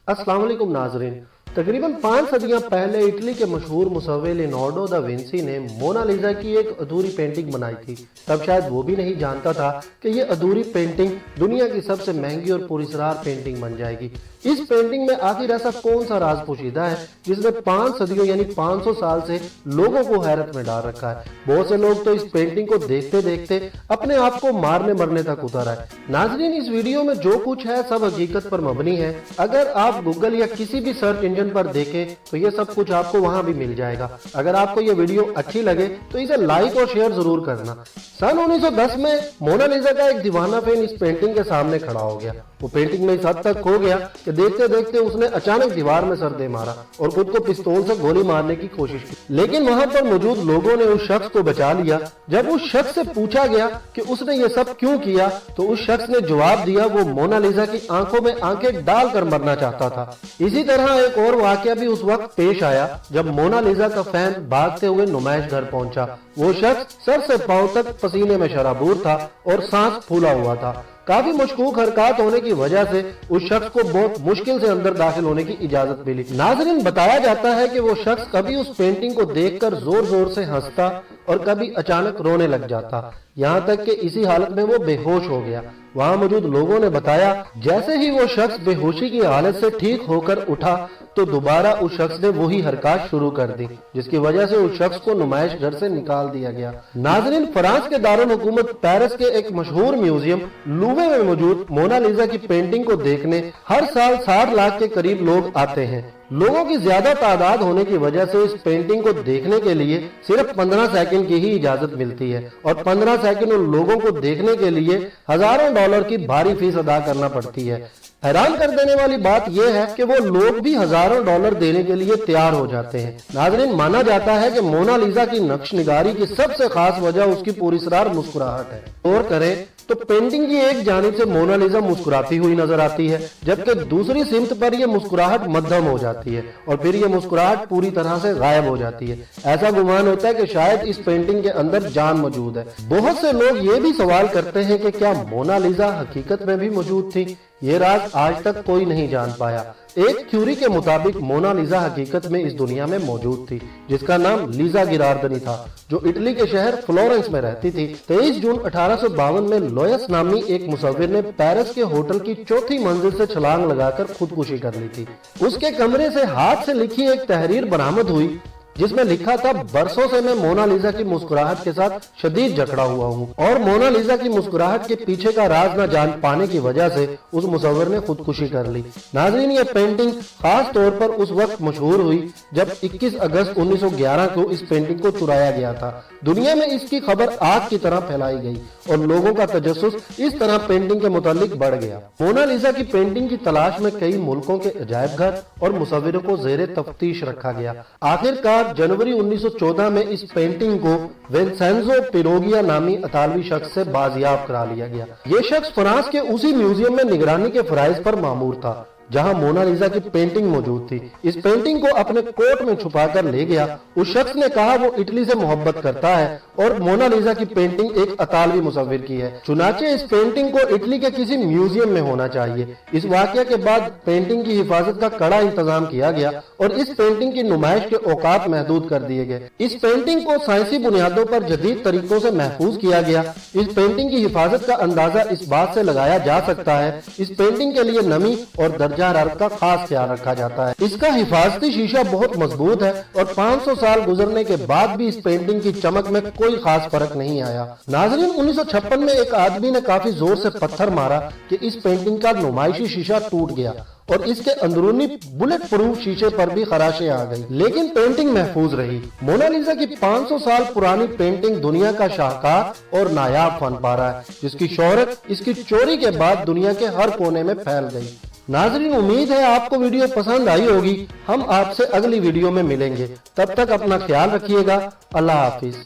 अस्सलाम वालेकुम नाजरीन। तकरीबन 5 सदियां पहले इटली के मशहूर मुसव्विर लियोनार्डो दा विंसी ने मोनालिसा की एक अधूरी पेंटिंग बनाई थी। तब शायद वो भी नहीं जानता था कि ये अधूरी पेंटिंग दुनिया की सबसे महंगी और पुरस्कार पेंटिंग बन जाएगी। इस पेंटिंग में आखिर ऐसा कौन सा राज पोशीदा है जिसने 5 सदियों यानी 500 साल से लोगों को हैरत में डाल रखा है। बहुत से लोग तो इस पेंटिंग को देखते देखते अपने आप को मारने मरने तक उतर आए। नाजरीन, इस वीडियो में जो कुछ है सब हकीकत पर मबनी है। अगर आप गूगल या किसी भी सर्च इंजन पर देखें तो ये सब कुछ आपको वहां भी मिल जाएगा। अगर आपको ये वीडियो अच्छी लगे तो इसे लाइक और शेयर जरूर करना। सन 1910 में मोनालिसा का एक दीवाना फैन इस पेंटिंग के सामने खड़ा हो गया। वो पेंटिंग में इस हद तक खो गया कि देखते देखते उसने अचानक दीवार में सर दे मारा और खुद को पिस्तौल से गोली मारने की कोशिश की। लेकिन वहां पर मौजूद लोगों ने उस शख्स को बचा लिया। जब उस शख्स से पूछा गया कि उसने ये सब क्यों किया तो उस शख्स ने जवाब दिया वो मोनालिसा की आंखों में आंखें डालकर मरना चाहता था। इसी तरह एक और वाकया भी उस वक्त पेश आया जब मोनालिसा का फैन भागते हुए नुमाइश घर पहुंचा। वो शख्स सर से पांव तक पसीने में शराबूर था और सांस फूला हुआ था। काफी मशकूक हरकत होने की वजह से उस शख्स को बहुत मुश्किल से अंदर दाखिल होने की इजाजत मिली। नाजरीन, बताया जाता है कि वो शख्स कभी उस पेंटिंग को देखकर जोर जोर से हंसता और कभी अचानक रोने लग जाता, यहाँ तक कि इसी हालत में वो बेहोश हो गया। वहां मौजूद लोगों ने बताया जैसे ही वो शख्स बेहोशी की हालत से ठीक होकर उठा तो दोबारा उस शख्स ने वही हरकत शुरू कर दी, जिसकी वजह से उस शख्स को नुमाइश घर से निकाल दिया गया। नाजरीन, फ्रांस के दारुल हुकूमत पेरिस के एक मशहूर म्यूजियम लूवे में मौजूद मोनालिसा की पेंटिंग को देखने हर साल 60 लाख के करीब लोग आते हैं। लोगों की ज्यादा तादाद होने की वजह से इस पेंटिंग को देखने के लिए सिर्फ 15 सेकंड की ही इजाजत मिलती है और 15 सेकंड उन लोगों को देखने के लिए हजारों डॉलर की भारी फीस अदा करना पड़ती है। हैरान कर देने वाली बात यह है कि वो लोग भी हजारों डॉलर देने के लिए तैयार हो जाते हैं। नाजरीन, माना जाता है कि मोनालिसा की नक्श निगारी की सबसे खास वजह उसकी पुरस्कार मुस्कुराहट है। और करें तो पेंटिंग की एक जानिब से मोनालिसा मुस्कुराती हुई नजर आती है जबकि दूसरी सिमत पर यह मुस्कुराहट मध्यम हो जाती है और फिर यह मुस्कुराहट पूरी तरह से गायब हो जाती है। ऐसा गुमान होता है कि शायद इस पेंटिंग के अंदर जान मौजूद है। बहुत से लोग ये भी सवाल करते हैं कि क्या मोनालिसा हकीकत में भी मौजूद थी। ये राज आज तक कोई नहीं जान पाया। एक थ्योरी के मुताबिक मोनालिसा हकीकत में इस दुनिया में मौजूद थी, जिसका नाम लीजा गिरार्डनी था, जो इटली के शहर फ्लोरेंस में रहती थी। 23 जून 1852 में लोयस नामी एक मुसव्विर ने पेरिस के होटल की 4थी मंजिल से छलांग लगाकर खुदकुशी कर ली थी। उसके कमरे से हाथ से लिखी एक तहरीर बरामद हुई जिसमें लिखा था, बरसों से मैं मोनालिसा की मुस्कुराहट के साथ शदीद जकड़ा हुआ हूँ और मोनालिसा की मुस्कुराहट के पीछे का राज न जान पाने की वजह से उस मुसव्विर ने खुदकुशी कर ली। नाज़रीन, ये पेंटिंग खास तौर पर उस वक्त मशहूर हुई जब 21 अगस्त 1911 को इस पेंटिंग को चुराया गया था। दुनिया में इसकी खबर आग की तरह फैलाई गई और लोगों का तजस्सुस इस तरह पेंटिंग के मुतालिक बढ़ गया। मोनालिसा की पेंटिंग की तलाश में कई मुल्कों के अजायब घर और मुसव्विरों को ज़ेरे तफ्तीश रखा गया। आखिरकार जनवरी 1914 में इस पेंटिंग को विंसेंजो पिरोगिया नामी इतालवी शख्स से बाजियाब करा लिया गया। ये शख्स फ्रांस के उसी म्यूजियम में निगरानी के फराइज पर मामूर था जहां मोनालिसा की पेंटिंग मौजूद थी। इस पेंटिंग को अपने कोट में छुपाकर ले गया। उस शख्स ने कहा वो इटली से मोहब्बत करता है और मोनालिसा की पेंटिंग एक इतालवी मुसव्विर की है, चुनाचे इस पेंटिंग को इटली के किसी म्यूजियम में होना चाहिए। इस वाकये के बाद पेंटिंग की हिफाजत का कड़ा इंतजाम किया गया और इस पेंटिंग की नुमाइश के औकात महदूद कर दिए गए। इस पेंटिंग को साइंसी बुनियादों पर जदीद तरीकों से महफूज किया गया। इस पेंटिंग की हिफाजत का अंदाजा इस बात से लगाया जा सकता है इस पेंटिंग के लिए नमी और दर्जा हरारत का खास ख्याल रखा जाता है। इसका हिफाजती शीशा बहुत मजबूत है और 500 साल गुजरने के बाद भी इस पेंटिंग की चमक में कोई खास फर्क नहीं आया। नाजरीन, 1956 में एक आदमी ने काफी जोर से पत्थर मारा कि इस पेंटिंग का नुमाइशी शीशा टूट गया और इसके अंदरूनी बुलेट प्रूफ शीशे पर भी खराशें आ गई, लेकिन पेंटिंग महफूज रही। मोनालिसा की 500 साल पुरानी पेंटिंग दुनिया का शाहकार और नायाब फन पारा है, जिसकी शोहरत इसकी चोरी के बाद दुनिया के हर कोने में फैल गई। नाजरीन, उम्मीद है आपको वीडियो पसंद आई होगी। हम आपसे अगली वीडियो में मिलेंगे, तब तक अपना ख्याल रखिएगा। अल्लाह हाफिज।